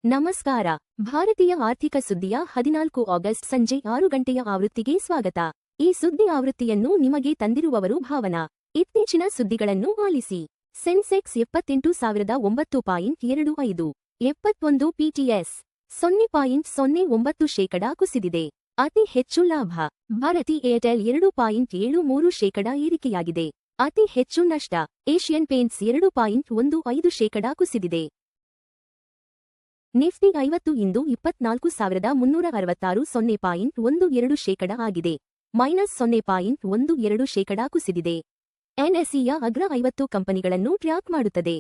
ನಮಸ್ಕಾರ. ಭಾರತೀಯ ಆರ್ಥಿಕ ಸುದ್ದಿಯ 14 ಆಗಸ್ಟ್ ಸಂಜೆ 6 ಗಂಟೆಯ ಆವೃತ್ತಿಗೆ ಸ್ವಾಗತ. ಈ ಸುದ್ದಿ ಆವೃತ್ತಿಯನ್ನು ನಿಮಗೆ ತಂದಿರುವವರು ಭಾವನಾ. ಇತ್ತೀಚಿನ ಸುದ್ದಿಗಳನ್ನು ಆಲಿಸಿ. ಸೆನ್ಸೆಕ್ಸ್ 78,925 71 ಪಿಟಿಎಸ್ 0.09% ಕುಸಿದಿದೆ. ಅತಿ ಹೆಚ್ಚು ಲಾಭ. ಭಾರತಿ ಏರ್ಟೆಲ್ 2.73% ಏರಿಕೆಯಾಗಿದೆ. ಅತಿ ಹೆಚ್ಚು ನಷ್ಟ. ಏಷಿಯನ್ ಪೇಂಟ್ಸ್ 2.15% ಕುಸಿದಿದೆ. ನಿಫ್ಟಿ 50 ಇಂದು 24,366 0.12% ಆಗಿದೆ. -0.12% ಕುಸಿದಿದೆ. ಎನ್ಎಸ್ಇಯ ಅಗ್ರ 50 ಕಂಪನಿಗಳನ್ನು ಟ್ರ್ಯಾಕ್ ಮಾಡುತ್ತದೆ.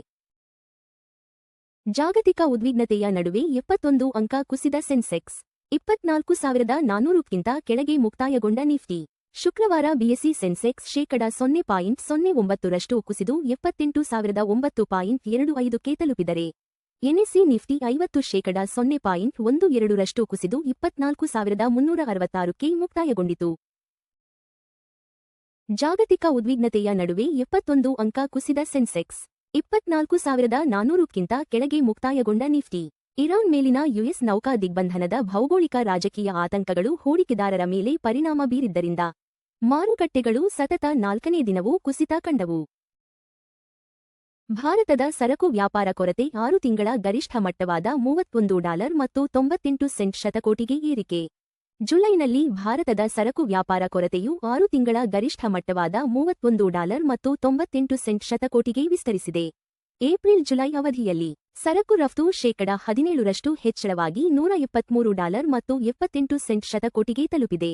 ಜಾಗತಿಕ ಉದ್ವಿಗ್ನತೆಯ ನಡುವೆ 71 ಅಂಕ ಕುಸಿದ ಸೆನ್ಸೆಕ್ಸ್ 24,400ಕ್ಕಿಂತ ಕೆಳಗೆ ಮುಕ್ತಾಯಗೊಂಡ ನಿಫ್ಟಿ. ಶುಕ್ರವಾರ ಬಿಎಸ್ಇ ಸೆನ್ಸೆಕ್ಸ್ ,0.09% ಕುಸಿದು 78,009.25ಕ್ಕೆ ತಲುಪಿದರೆ ಎನ್ಎಸ್ಇ ನಿಫ್ಟಿ 50 0.12% ಕುಸಿದು 24,366ಕ್ಕೆ ಮುಕ್ತಾಯಗೊಂಡಿತು. ಜಾಗತಿಕ ಉದ್ವಿಗ್ನತೆಯ ನಡುವೆ 71 ಅಂಕ ಕುಸಿದ ಸೆನ್ಸೆಕ್ಸ್ 24,400ಕ್ಕಿಂತ ಕೆಳಗೆ ಮುಕ್ತಾಯಗೊಂಡ ನಿಫ್ಟಿ. ಇರಾನ್ ಮೇಲಿನ ಯುಎಸ್ ನೌಕಾ ದಿಗ್ಬಂಧನದ ಭೌಗೋಳಿಕ ರಾಜಕೀಯ ಆತಂಕಗಳು ಹೂಡಿಕೆದಾರರ ಮೇಲೆ ಪರಿಣಾಮ ಬೀರಿದ್ದರಿಂದ ಮಾರುಕಟ್ಟೆಗಳು ಸತತ 4ನೇ ದಿನವೂ ಕುಸಿತ ಕಂಡವು. ಭಾರತದ ಸರಕು ವ್ಯಾಪಾರ ಕೊರತೆ 6 ತಿಂಗಳ ಗರಿಷ್ಠ ಮಟ್ಟವಾದ $31 ಮತ್ತು 98 ಸೆಂಟ್ ಶತಕೋಟಿಗೆ ಏರಿಕೆ. ಜುಲೈನಲ್ಲಿ ಭಾರತದ ಸರಕು ವ್ಯಾಪಾರ ಕೊರತೆಯು 6 ತಿಂಗಳ ಗರಿಷ್ಠ ಮಟ್ಟವಾದ $31 ಮತ್ತು 98 ಸೆಂಟ್ ಶತಕೋಟಿಗೆ ವಿಸ್ತರಿಸಿದೆ. ಏಪ್ರಿಲ್-ಜುಲೈ ಅವಧಿಯಲ್ಲಿ ಸರಕು ರಫ್ತು %17 ಹೆಚ್ಚಳವಾಗಿ $173 ಮತ್ತು 78 ಸೆಂಟ್ ಶತಕೋಟಿಗೆ ತಲುಪಿದೆ.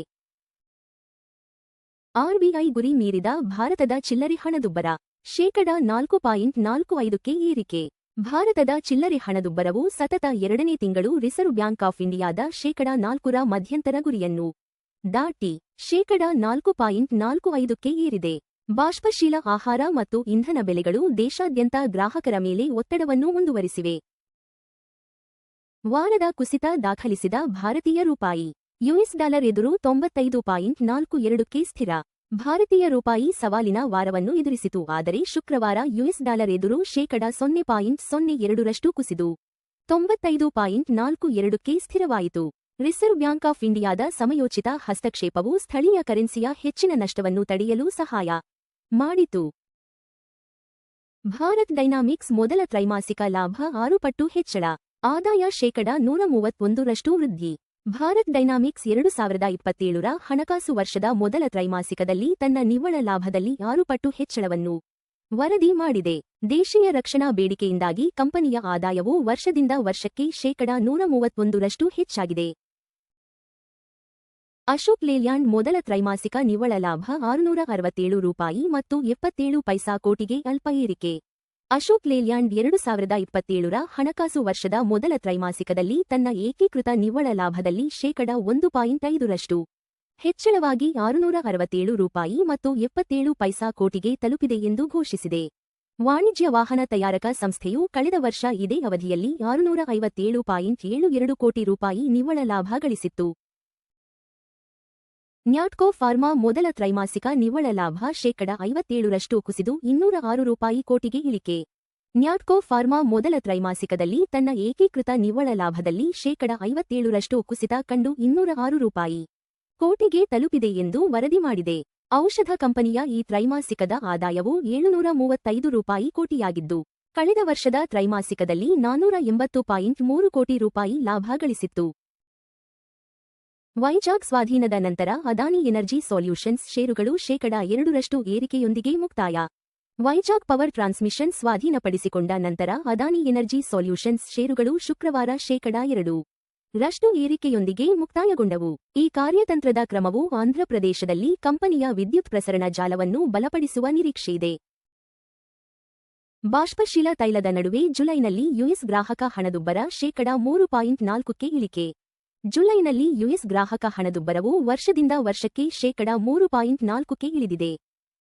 ಆರ್ಬಿಐ ಗುರಿ ಮೀರಿದ ಭಾರತದ ಚಿಲ್ಲರೆ ಹಣದುಬ್ಬರ %4.45ಕ್ಕೆ ಏರಿಕೆ. ಭಾರತದ ಚಿಲ್ಲರೆ ಹಣದುಬ್ಬರವು ಸತತ 2ನೇ ತಿಂಗಳು ರಿಸರ್ವ್ ಬ್ಯಾಂಕ್ ಆಫ್ ಇಂಡಿಯಾದ %4 ಮಧ್ಯಂತರ ಗುರಿಯನ್ನು ದಾಟಿ %4.45ಕ್ಕೆ ಏರಿದೆ. ಬಾಷ್ಪಶೀಲ ಆಹಾರ ಮತ್ತು ಇಂಧನ ಬೆಲೆಗಳು ದೇಶಾದ್ಯಂತ ಗ್ರಾಹಕರ ಮೇಲೆ ಒತ್ತಡವನ್ನು ಮುಂದುವರಿಸಿವೆ. ವಾರದ ಕುಸಿತ ದಾಖಲಿಸಿದ ಭಾರತೀಯ ರೂಪಾಯಿ ಯುಎಸ್ ಡಾಲರ್ ಎದುರು 95.42ಕ್ಕೆ ಸ್ಥಿರ. ಭಾರತೀಯ ರೂಪಾಯಿ ಸವಾಲಿನ ವಾರವನ್ನು ಎದುರಿಸಿತು. ಆದರೆ ಶುಕ್ರವಾರ ಯುಎಸ್ ಡಾಲರ್ ಎದುರು %0.02 ಕುಸಿದು 95.42ಕ್ಕೆ ಸ್ಥಿರವಾಯಿತು. ರಿಸರ್ವ್ ಬ್ಯಾಂಕ್ ಆಫ್ ಇಂಡಿಯಾದ ಸಮಯೋಚಿತ ಹಸ್ತಕ್ಷೇಪವು ಸ್ಥಳೀಯ ಕರೆನ್ಸಿಯ ಹೆಚ್ಚಿನ ನಷ್ಟವನ್ನು ತಡೆಯಲು ಸಹಾಯ ಮಾಡಿತು. ಭಾರತ್ ಡೈನಾಮಿಕ್ಸ್ ಮೊದಲ ತ್ರೈಮಾಸಿಕ ಲಾಭ 6 ಪಟ್ಟು ಹೆಚ್ಚಳ. ಆದಾಯ %131 ವೃದ್ಧಿ. ಭಾರತ್ ಡೈನಾಮಿಕ್ಸ್ 2027ರ ಹಣಕಾಸು ವರ್ಷದ ಮೊದಲ ತ್ರೈಮಾಸಿಕದಲ್ಲಿ ತನ್ನ ನಿವ್ವಳ ಲಾಭದಲ್ಲಿ 6 ಪಟ್ಟು ಹೆಚ್ಚಳವನ್ನು ವರದಿ ಮಾಡಿದೆ. ದೇಶೀಯ ರಕ್ಷಣಾ ಬೇಡಿಕೆಯಿಂದಾಗಿ ಕಂಪನಿಯ ಆದಾಯವು ವರ್ಷದಿಂದ ವರ್ಷಕ್ಕೆ %131 ಹೆಚ್ಚಾಗಿದೆ. ಅಶೋಕ್ ಲೇಲ್ಯಾಂಡ್ ಮೊದಲ ತ್ರೈಮಾಸಿಕ ನಿವ್ವಳ ಲಾಭ ₹667 ಮತ್ತು 77 ಕೋಟಿಗೆ ಅಲ್ಪ ಏರಿಕೆ. ಅಶೋಕ್ ಲೇಲ್ಯಾಂಡ್ 2027ರ ಹಣಕಾಸು ವರ್ಷದ ಮೊದಲ ತ್ರೈಮಾಸಿಕದಲ್ಲಿ ತನ್ನ ಏಕೀಕೃತ ನಿವ್ವಳ ಲಾಭದಲ್ಲಿ %1.5 ಹೆಚ್ಚಳವಾಗಿ ₹667 ಮತ್ತು 77 ಕೋಟಿಗೆ ತಲುಪಿದೆ ಎಂದು ಘೋಷಿಸಿದೆ. ವಾಣಿಜ್ಯ ವಾಹನ ತಯಾರಕ ಸಂಸ್ಥೆಯು ಕಳೆದ ವರ್ಷ ಇದೇ ಅವಧಿಯಲ್ಲಿ ₹657.72 ಕೋಟಿ ನಿವ್ವಳ ಲಾಭ ಗಳಿಸಿತ್ತು. ನ್ಯಾಟ್ಕೋ ಫಾರ್ಮಾ ಮೊದಲ ತ್ರೈಮಾಸಿಕ ನಿವ್ವಳ ಲಾಭ %57 ಕುಸಿದು ₹206 ಕೋಟಿಗೆ ಇಳಿಕೆ. ನ್ಯಾಟ್ಕೋ ಫಾರ್ಮಾ ಮೊದಲ ತ್ರೈಮಾಸಿಕದಲ್ಲಿ ತನ್ನ ಏಕೀಕೃತ ನಿವ್ವಳ ಲಾಭದಲ್ಲಿ %57 ಕುಸಿತ ಕಂಡು ₹206 ಕೋಟಿಗೆ ತಲುಪಿದೆ ಎಂದು ವರದಿ ಮಾಡಿದೆ. ಔಷಧ ಕಂಪನಿಯ ಈ ತ್ರೈಮಾಸಿಕದ ಆದಾಯವು ₹735 ಕೋಟಿಯಾಗಿದ್ದು, ಕಳೆದ ವರ್ಷದ ತ್ರೈಮಾಸಿಕದಲ್ಲಿ ₹480.3 ಕೋಟಿ ಲಾಭ ಗಳಿಸಿತ್ತು. ವೈಜಾಗ್ ಸ್ವಾಧೀನದ ನಂತರ ಅದಾನಿ ಎನರ್ಜಿ ಸೊಲ್ಯೂಷನ್ಸ್ ಷೇರುಗಳು %2 ಏರಿಕೆಯೊಂದಿಗೆ ಮುಕ್ತಾಯ. ವೈಜಾಗ್ ಪವರ್ ಟ್ರಾನ್ಸ್ಮಿಷನ್ ಸ್ವಾಧೀನಪಡಿಸಿಕೊಂಡ ನಂತರ ಅದಾನಿ ಎನರ್ಜಿ ಸೊಲ್ಯೂಷನ್ಸ್ ಷೇರುಗಳು ಶುಕ್ರವಾರ %2 ಏರಿಕೆಯೊಂದಿಗೆ ಮುಕ್ತಾಯಗೊಂಡವು. ಈ ಕಾರ್ಯತಂತ್ರದ ಕ್ರಮವು ಆಂಧ್ರಪ್ರದೇಶದಲ್ಲಿ ಕಂಪನಿಯ ವಿದ್ಯುತ್ ಪ್ರಸರಣ ಜಾಲವನ್ನು ಬಲಪಡಿಸುವ ನಿರೀಕ್ಷೆಯಿದೆ. ಬಾಷ್ಪಶೀಲ ತೈಲದ ನಡುವೆ ಜುಲೈನಲ್ಲಿ ಯುಎಸ್ ಗ್ರಾಹಕ ಹಣದುಬ್ಬರ %3.4ಕ್ಕೆ ಇಳಿಕೆ. ಜುಲೈನಲ್ಲಿ ಯುಎಸ್ ಗ್ರಾಹಕ ಹಣದುಬ್ಬರವು ವರ್ಷದಿಂದ ವರ್ಷಕ್ಕೆ %3.4ಕ್ಕೆ ಇಳಿದಿದೆ.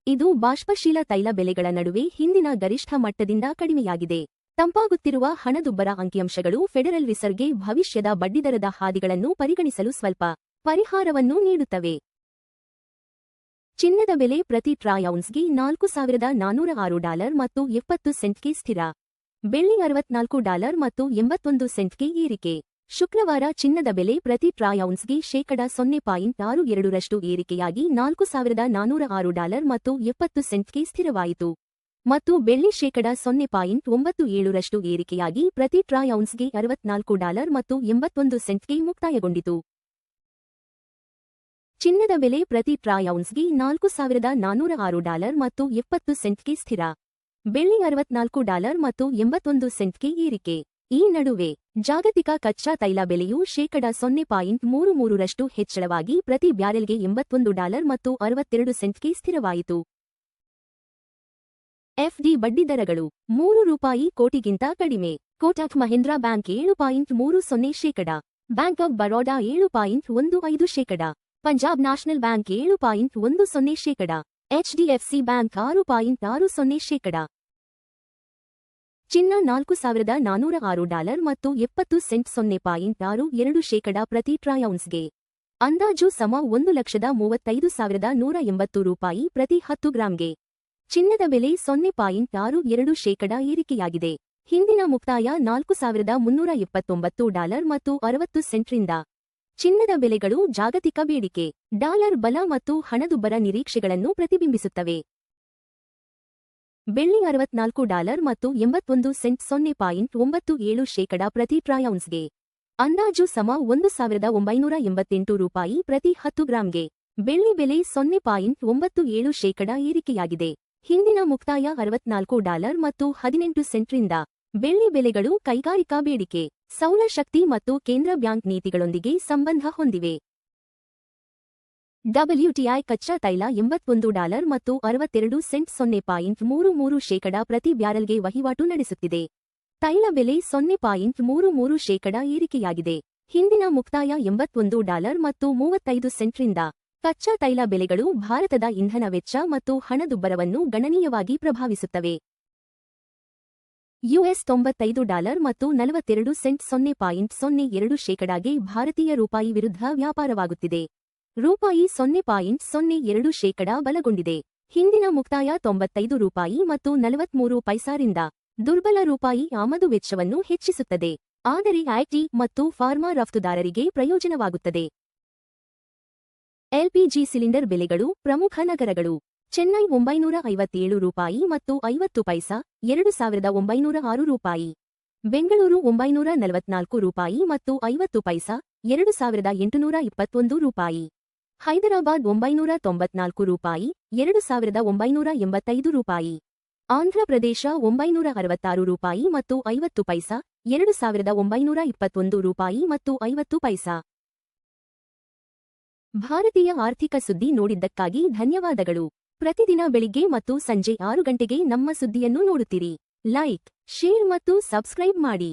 ಇದು ಬಾಷ್ಪಶೀಲ ತೈಲ ಬೆಲೆಗಳ ನಡುವೆ ಹಿಂದಿನ ಗರಿಷ್ಠ ಮಟ್ಟದಿಂದ ಕಡಿಮೆಯಾಗಿದೆ. ತಂಪಾಗುತ್ತಿರುವ ಹಣದುಬ್ಬರ ಅಂಕಿಅಂಶಗಳು ಫೆಡರಲ್ ರಿಸರ್ವ್ಗೆ ಭವಿಷ್ಯದ ಬಡ್ಡಿದರದ ಹಾದಿಗಳನ್ನು ಪರಿಗಣಿಸಲು ಸ್ವಲ್ಪ ಪರಿಹಾರವನ್ನು ನೀಡುತ್ತವೆ. ಚಿನ್ನದ ಬೆಲೆ ಪ್ರತಿ ಟ್ರಾಯ್ ಔನ್ಸ್ಗೆ $4,406 ಮತ್ತು 70 ಸೆಂಟ್ಗೆ ಸ್ಥಿರ. ಬೆಳ್ಳಿ $64 ಮತ್ತು 81 ಸೆಂಟ್ಗೆ ಏರಿಕೆ. ಶುಕ್ರವಾರ ಚಿನ್ನದ ಬೆಲೆ ಪ್ರತಿ ಟ್ರಾಯ್ ಔನ್ಸ್ಗೆ ,62% ಏರಿಕೆಯಾಗಿ $4,406 ಮತ್ತು 70 ಸೆಂಟ್ಗೆ ಸ್ಥಿರವಾಯಿತು. ಮತ್ತು ಬೆಳ್ಳಿ ,0.97% ಏರಿಕೆಯಾಗಿ ಪ್ರತಿ ಟ್ರಾಯ್ ಔನ್ಸ್ಗೆ $64 ಮತ್ತು 81 ಸೆಂಟ್ಗೆ ಮುಕ್ತಾಯಗೊಂಡಿತು. ಚಿನ್ನದ ಬೆಲೆ ಪ್ರತಿ ಟ್ರಾಯ್ ಔನ್ಸ್ಗೆ $4,406 ಮತ್ತು 70 ಸೆಂಟ್ಗೆ ಸ್ಥಿರ. ಬೆಳ್ಳಿ $64 ಮತ್ತು 81 ಸೆಂಟ್ಗೆ ಏರಿಕೆ. ಈ ನಡುವೆ ಜಾಗತಿಕ ಕಚ್ಚಾ ತೈಲ ಬೆಲೆಯು ,0.33% ಹೆಚ್ಚಳವಾಗಿ ಪ್ರತಿ ಬ್ಯಾರೆಲ್ಗೆ $81 ಮತ್ತು 62 ಸೆಂಟ್ಗೆ ಸ್ಥಿರವಾಯಿತು. ಎಫ್ಡಿ ಬಡ್ಡಿದರಗಳು ₹3 ಕೋಟಿಗಿಂತ ಕಡಿಮೆ. Kotak Mahindra bank 7.30%, bank of Baroda 7.15%, Punjab national bank 7.10%, HDFC bank 6.60%. ಚಿನ್ನ $4,406 ಮತ್ತು 70 ಸೆಂಟ್ ,0.62% ಪ್ರತಿ ಟ್ರಾಯ್ ಔನ್ಸ್ಗೆ. ಅಂದಾಜು $1,35,180 ಪ್ರತಿ 10 ಗ್ರಾಂಗೆ. ಚಿನ್ನದ ಬೆಲೆ $0.62% ಏರಿಕೆಯಾಗಿದೆ. ಹಿಂದಿನ ಮುಕ್ತಾಯ $4,379 ಮತ್ತು 60 ಸೆಂಟ್ರಿಂದ. ಚಿನ್ನದ ಬೆಲೆಗಳು ಜಾಗತಿಕ ಬೇಡಿಕೆ, ಡಾಲರ್ ಬಲ ಮತ್ತು ಹಣದುಬ್ಬರ ನಿರೀಕ್ಷೆಗಳನ್ನು ಪ್ರತಿಬಿಂಬಿಸುತ್ತವೆ. ಬೆಳ್ಳಿ $64 ಮತ್ತು 81 ಸೆಂಟ್ ,0.97% ಪ್ರತಿ ಟ್ರಾಯ್ ಔನ್ಸ್ಗೆ. ಅಂದಾಜು $1,988 ಪ್ರತಿ 10 ಗ್ರಾಂಗೆ. ಬೆಳ್ಳಿ ಬೆಲೆ $0.97% ಏರಿಕೆಯಾಗಿದೆ. ಹಿಂದಿನ ಮುಕ್ತಾಯ $64 ಮತ್ತು 18 ಸೆಂಟ್ರಿಂದ. ಬೆಳ್ಳಿ ಬೆಲೆಗಳು ಕೈಗಾರಿಕಾ ಬೇಡಿಕೆ, ಸೌರ ಶಕ್ತಿ ಮತ್ತು ಕೇಂದ್ರ ಬ್ಯಾಂಕ್ ನೀತಿಗಳೊಂದಿಗೆ ಸಂಬಂಧ ಹೊಂದಿವೆ. WTI ಕಚ್ಚಾ ತೈಲ $81 ಮತ್ತು 62 ಸೆಂಟ್ ,0.33% ಪ್ರತಿ ಬ್ಯಾರೆಲ್ಗೆ ವಹಿವಾಟು ನಡೆಸುತ್ತಿದೆ. ತೈಲ ಬೆಲೆ $0.33% ಏರಿಕೆಯಾಗಿದೆ. ಹಿಂದಿನ ಮುಕ್ತಾಯ $81 ಮತ್ತು 35 ಸೆಂಟ್ರಿಂದ. ಕಚ್ಚಾ ತೈಲ ಬೆಲೆಗಳು ಭಾರತದ ಇಂಧನ ವೆಚ್ಚ ಮತ್ತು ಹಣದುಬ್ಬರವನ್ನು ಗಣನೀಯವಾಗಿ ಪ್ರಭಾವಿಸುತ್ತವೆ. US $95 ಮತ್ತು 42 ಸೆಂಟ್ ,0.02%ಗೆ ಭಾರತೀಯ ರೂಪಾಯಿ ವಿರುದ್ಧ ವ್ಯಾಪಾರವಾಗುತ್ತಿದೆ. ರೂಪಾಯಿ $0.02% ಬಲಗೊಂಡಿದೆ. ಹಿಂದಿನ ಮುಕ್ತಾಯ $95 ಮತ್ತು 43 ಪೈಸಾರಿಂದ. ದುರ್ಬಲ ರೂಪಾಯಿ ಆಮದು ವೆಚ್ಚವನ್ನು ಹೆಚ್ಚಿಸುತ್ತದೆ, ಆದರೆ ಐಟಿ ಮತ್ತು ಫಾರ್ಮಾ ರಫ್ತುದಾರರಿಗೆ ಪ್ರಯೋಜನವಾಗುತ್ತದೆ. ಎಲ್ಪಿಜಿ ಸಿಲಿಂಡರ್ ಬೆಲೆಗಳು ಪ್ರಮುಖ ನಗರಗಳು. ಚೆನ್ನೈ ₹957 ಮತ್ತು 50 ಪೈಸಾ, ₹2,906. ಬೆಂಗಳೂರು ₹944 ಮತ್ತು 50 ಪೈಸಾ, ₹2,821. ಹೈದರಾಬಾದ್ ₹994, ₹2,985. ಆಂಧ್ರಪ್ರದೇಶ ₹966 ಮತ್ತು 50 ಪೈಸಾ, ₹2,921 ಮತ್ತು 50 ಪೈಸಾ. ಭಾರತೀಯ ಆರ್ಥಿಕ ಸುದ್ದಿ ನೋಡಿದ್ದಕ್ಕಾಗಿ ಧನ್ಯವಾದಗಳು. ಪ್ರತಿದಿನ ಬೆಳಿಗ್ಗೆ ಮತ್ತು ಸಂಜೆ 6 ಗಂಟೆಗೆ ನಮ್ಮ ಸುದ್ದಿಯನ್ನು ನೋಡುತ್ತೀರಿ. ಲೈಕ್, ಶೇರ್ ಮತ್ತು ಸಬ್ಸ್ಕ್ರೈಬ್ ಮಾಡಿ.